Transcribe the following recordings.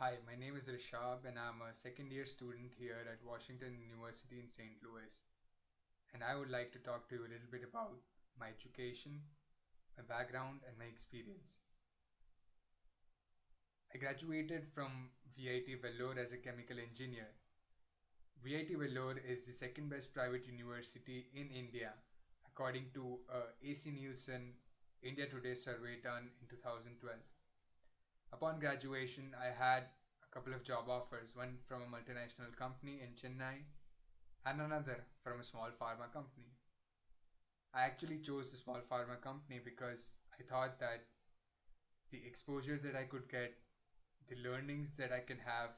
Hi, my name is Rishab and I'm a second year student here at Washington University in St. Louis. And I would like to talk to you a little bit about my education, my background, and my experience. I graduated from VIT Vellore as a chemical engineer. VIT Vellore is the second best private university in India, according to a AC Nielsen India Today survey done in 2012. Upon graduation, I had a couple of job offers, one from a multinational company in Chennai and another from a small pharma company. I actually chose the small pharma company because I thought that the exposure that I could get, the learnings that I can have,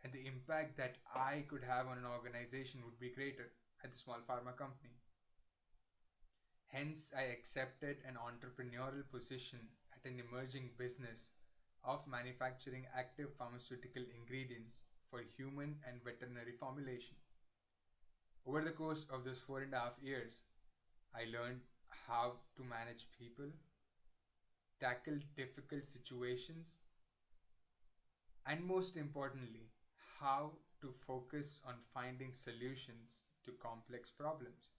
and the impact that I could have on an organization would be greater at the small pharma company. Hence, I accepted an entrepreneurial position at an emerging business of manufacturing active pharmaceutical ingredients for human and veterinary formulation. Over the course of those 4.5 years, I learned how to manage people, tackle difficult situations, and most importantly, how to focus on finding solutions to complex problems.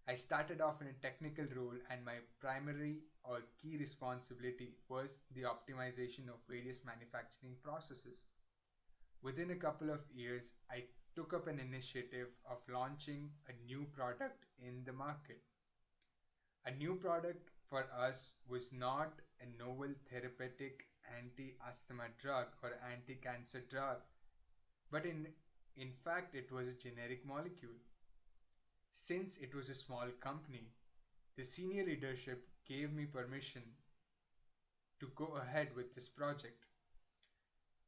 I started off in a technical role, and my primary or key responsibility was the optimization of various manufacturing processes. Within a couple of years, I took up an initiative of launching a new product in the market. A new product for us was not a novel therapeutic anti-asthma drug or anti-cancer drug, but in fact it was a generic molecule. Since it was a small company, the senior leadership gave me permission to go ahead with this project.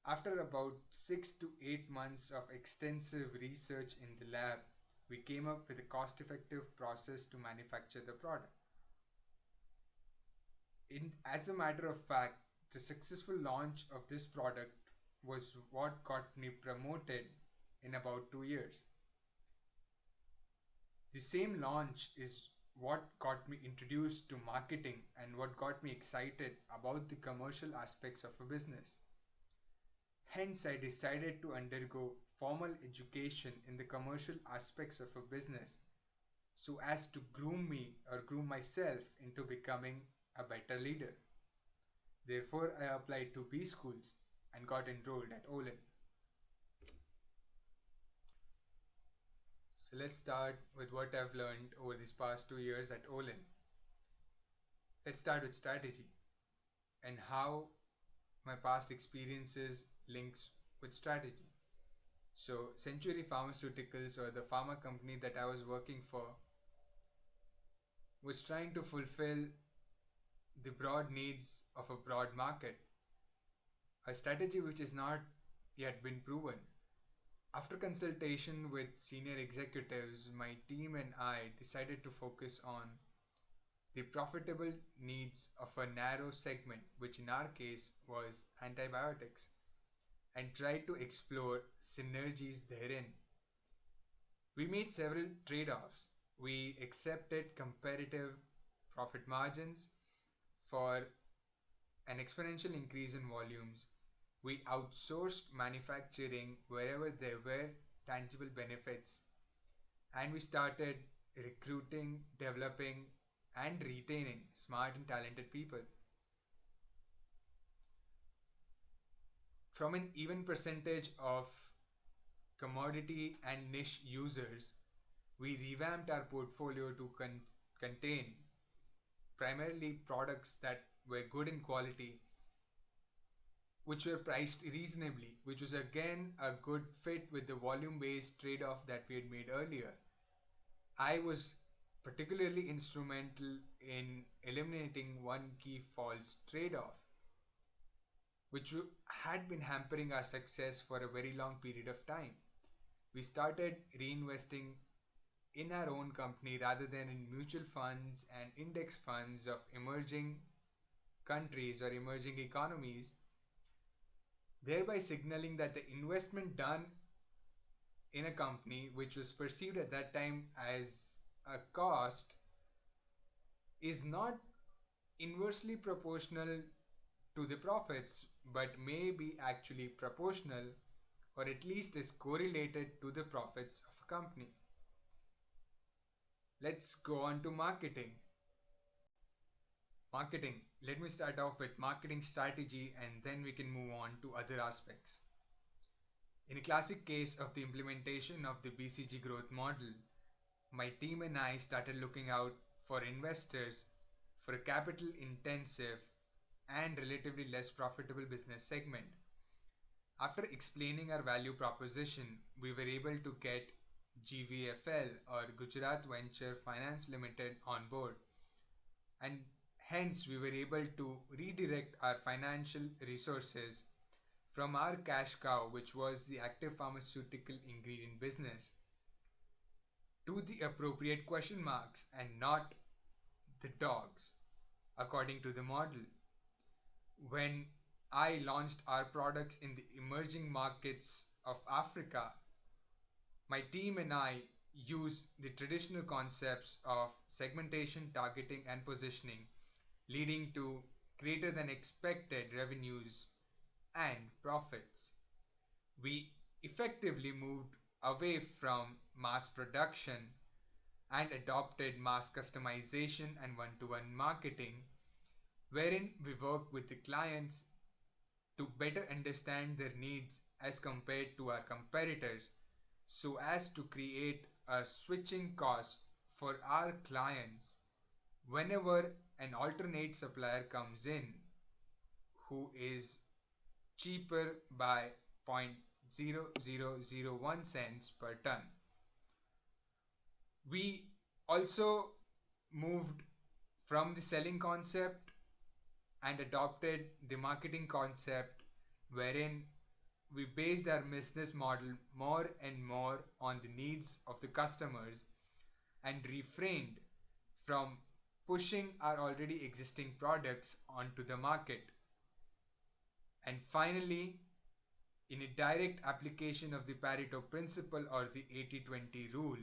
After about 6 to 8 months of extensive research in the lab, we came up with a cost-effective process to manufacture the product. As a matter of fact, the successful launch of this product was what got me promoted in about 2 years. The same launch is what got me introduced to marketing and what got me excited about the commercial aspects of a business. Hence, I decided to undergo formal education in the commercial aspects of a business so as to groom me or groom myself into becoming a better leader. Therefore, I applied to B schools and got enrolled at Olin. So let's start with what I've learned over these past 2 years at Olin. Let's start with strategy and how my past experiences links with strategy. So Century Pharmaceuticals, or the pharma company that I was working for, was trying to fulfill the broad needs of a broad market, a strategy which has not yet been proven. After consultation with senior executives, my team and I decided to focus on the profitable needs of a narrow segment, which in our case was antibiotics, and tried to explore synergies therein. We made several trade-offs. We accepted comparative profit margins for an exponential increase in volumes. We outsourced manufacturing wherever there were tangible benefits, and we started recruiting, developing, and retaining smart and talented people. From an even percentage of commodity and niche users, we revamped our portfolio to contain primarily products that were good in quality, which were priced reasonably, which was again a good fit with the volume-based trade-off that we had made earlier. I was particularly instrumental in eliminating one key false trade-off, which had been hampering our success for a very long period of time. We started reinvesting in our own company rather than in mutual funds and index funds of emerging countries or emerging economies, thereby signaling that the investment done in a company which was perceived at that time as a cost is not inversely proportional to the profits but may be actually proportional or at least is correlated to the profits of a company. Let's go on to marketing. Marketing. Let me start off with marketing strategy and then we can move on to other aspects. In a classic case of the implementation of the BCG growth model, my team and I started looking out for investors for a capital intensive and relatively less profitable business segment. After explaining our value proposition, we were able to get GVFL or Gujarat Venture Finance Limited on board, and hence we were able to redirect our financial resources from our cash cow, which was the active pharmaceutical ingredient business, to the appropriate question marks and not the dogs, according to the model. When I launched our products in the emerging markets of Africa, my team and I used the traditional concepts of segmentation, targeting, and positioning, leading to greater than expected revenues and profits. We effectively moved away from mass production and adopted mass customization and one to one marketing, wherein we work with the clients to better understand their needs as compared to our competitors so as to create a switching cost for our clients whenever an alternate supplier comes in who is cheaper by 0.0001 cents per ton. We also moved from the selling concept and adopted the marketing concept wherein we based our business model more and more on the needs of the customers and refrained from pushing our already existing products onto the market. And finally, in a direct application of the Pareto principle or the 80-20 rule,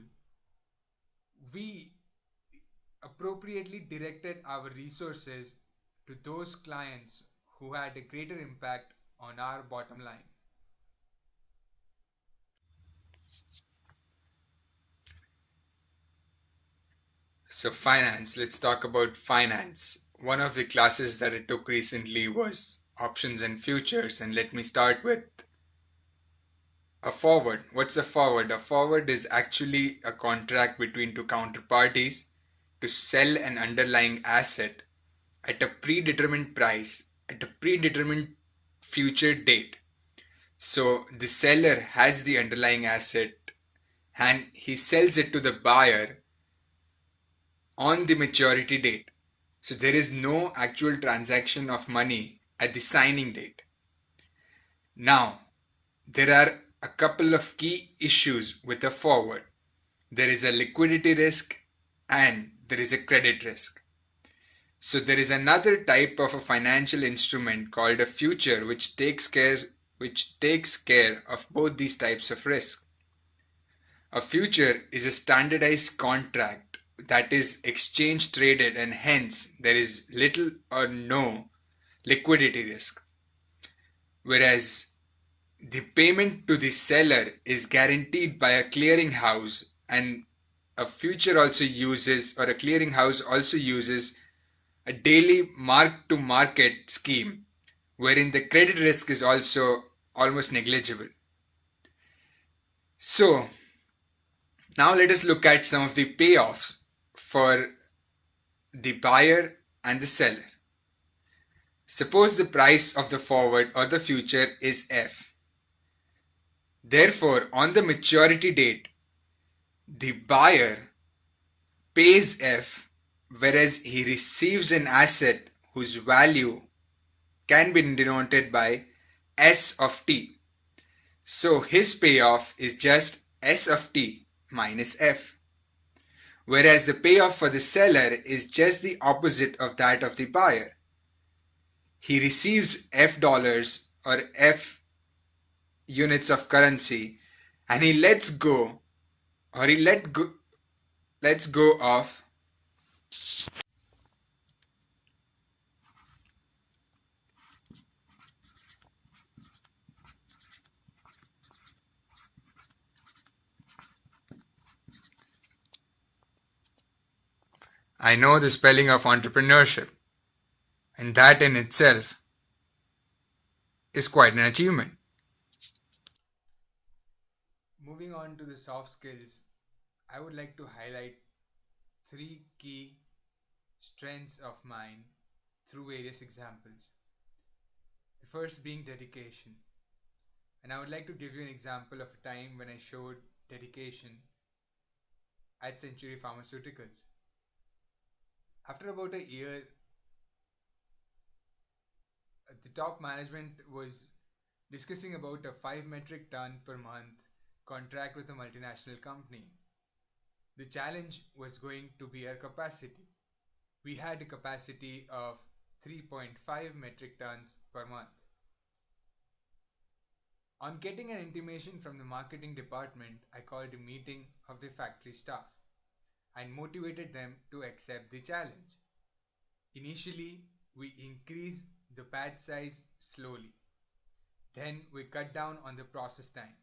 we appropriately directed our resources to those clients who had a greater impact on our bottom line. So finance, let's talk about finance. One of the classes that I took recently was options and futures, and let me start with a forward. What's a forward? A forward is actually a contract between two counterparties to sell an underlying asset at a predetermined price at a predetermined future date. So the seller has the underlying asset and he sells it to the buyer on the maturity date. So there is no actual transaction of money at the signing date. Now, there are a couple of key issues with a forward. There is a liquidity risk and there is a credit risk. So there is another type of a financial instrument called a future which takes care of both these types of risk. A future is a standardized contract that is exchange traded and hence there is little or no liquidity risk. Whereas the payment to the seller is guaranteed by a clearinghouse, and a future also uses, or a clearinghouse also uses, a daily mark to market scheme wherein the credit risk is also almost negligible. So now let us look at some of the payoffs for the buyer and the seller. Suppose the price of the forward or the future is F. Therefore, on the maturity date, the buyer pays F, whereas he receives an asset whose value can be denoted by S of T. So his payoff is just S of T minus F. Whereas the payoff for the seller is just the opposite of that of the buyer. He receives F dollars or F units of currency and he lets go of I know the spelling of entrepreneurship, and that in itself is quite an achievement. Moving on to the soft skills, I would like to highlight three key strengths of mine through various examples. The first being dedication. And I would like to give you an example of a time when I showed dedication at Century Pharmaceuticals. After about a year, the top management was discussing about a 5 metric ton per month contract with a multinational company. The challenge was going to be our capacity. We had a capacity of 3.5 metric tons per month. On getting an intimation from the marketing department, I called a meeting of the factory staff and motivated them to accept the challenge. Initially, we increased the batch size slowly. Then we cut down on the process time.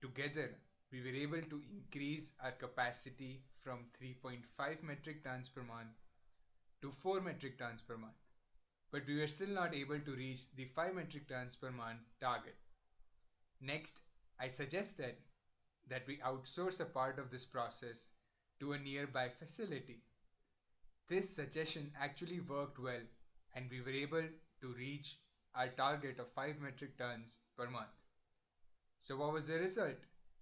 Together, we were able to increase our capacity from 3.5 metric tons per month to 4 metric tons per month. But we were still not able to reach the 5 metric tons per month target. Next, I suggested that we outsource a part of this process to a nearby facility. This suggestion actually worked well, and we were able to reach our target of 5 metric tons per month. So, what was the result?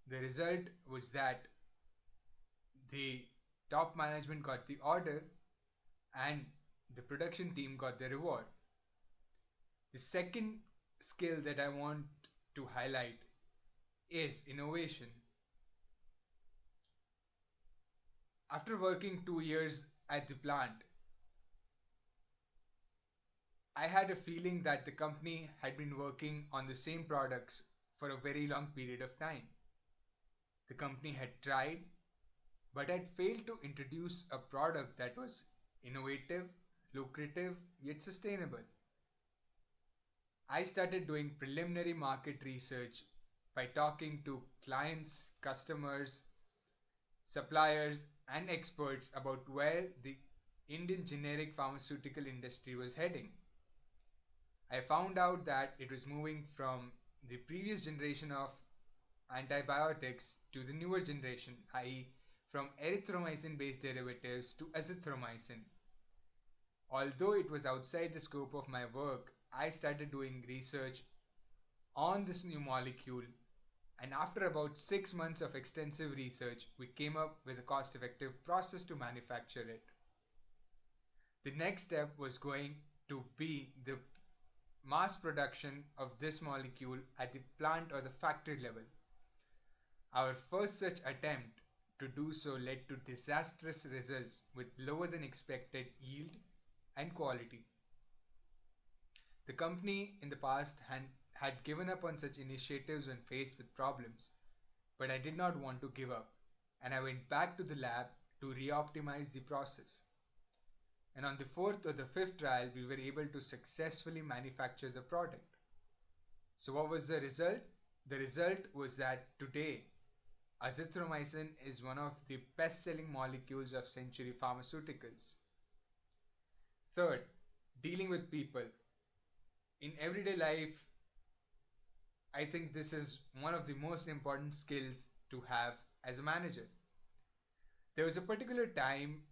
The result was that the top management got the order and the production team got the reward. The second skill that I want to highlight is innovation. After working 2 years at the plant, I had a feeling that the company had been working on the same products for a very long period of time. The company had tried but had failed to introduce a product that was innovative, lucrative, yet sustainable. I started doing preliminary market research by talking to clients, customers, suppliers, and experts about where the Indian generic pharmaceutical industry was heading. I found out that it was moving from the previous generation of antibiotics to the newer generation, i.e., from erythromycin based derivatives to azithromycin. Although it was outside the scope of my work, I started doing research on this new molecule, and after about 6 months of extensive research, we came up with a cost effective process to manufacture it. The next step was going to be the mass production of this molecule at the plant or the factory level. Our first such attempt to do so led to disastrous results with lower than expected yield and quality. The company in the past had given up on such initiatives when faced with problems, but I did not want to give up, and I went back to the lab to re-optimize the process. And on the fourth or the fifth trial, we were able to successfully manufacture the product. So what was the result? The result was that today, azithromycin is one of the best-selling molecules of Century Pharmaceuticals. Third, dealing with people. In everyday life, I think this is one of the most important skills to have as a manager. There was a particular time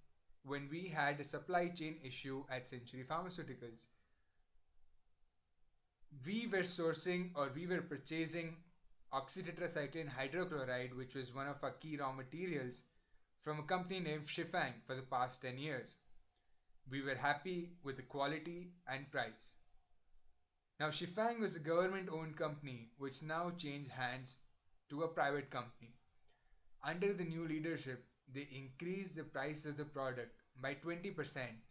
when we had a supply chain issue at Century Pharmaceuticals. We were sourcing or we were purchasing oxytetracycline hydrochloride, which was one of our key raw materials, from a company named Shifang for the past 10 years. We were happy with the quality and price. Now, Shifang was a government owned company which now changed hands to a private company. Under the new leadership, they increased the price of the product by 20%,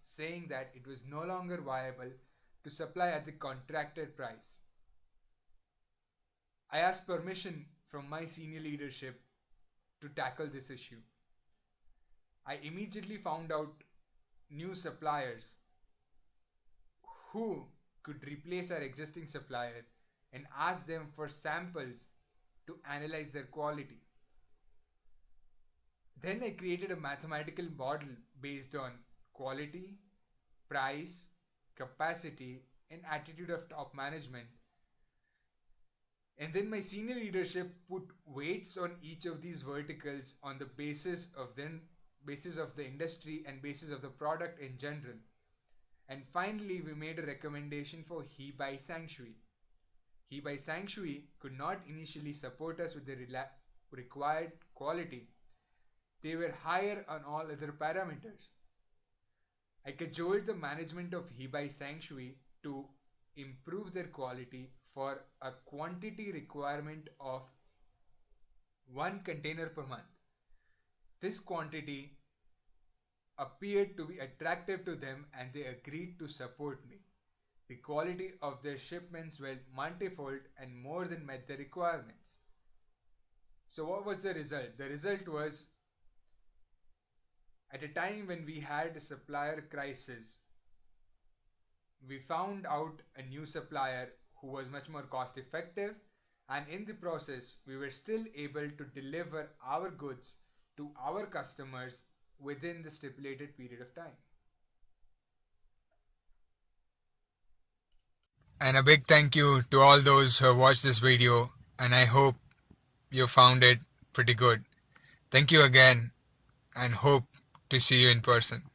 saying that it was no longer viable to supply at the contracted price. I asked permission from my senior leadership to tackle this issue. I immediately found out new suppliers who could replace our existing supplier and asked them for samples to analyze their quality. Then I created a mathematical model based on quality, price, capacity, and attitude of top management. And then my senior leadership put weights on each of these verticals on the basis of the industry and basis of the product in general. And finally, we made a recommendation for He by Sanctuary. He by Sanctuary could not initially support us with the required quality. They were higher on all other parameters. I cajoled the management of He by Sanctuary to improve their quality for a quantity requirement of 1 container per month. This quantity appeared to be attractive to them and they agreed to support me. The quality of their shipments were multifold and more than met the requirements. So, what was the result? The result was, at a time when we had a supplier crisis, we found out a new supplier who was much more cost effective, and in the process, we were still able to deliver our goods to our customers within the stipulated period of time. And a big thank you to all those who have watched this video, and I hope you found it pretty good. Thank you again, and hope to see you in person.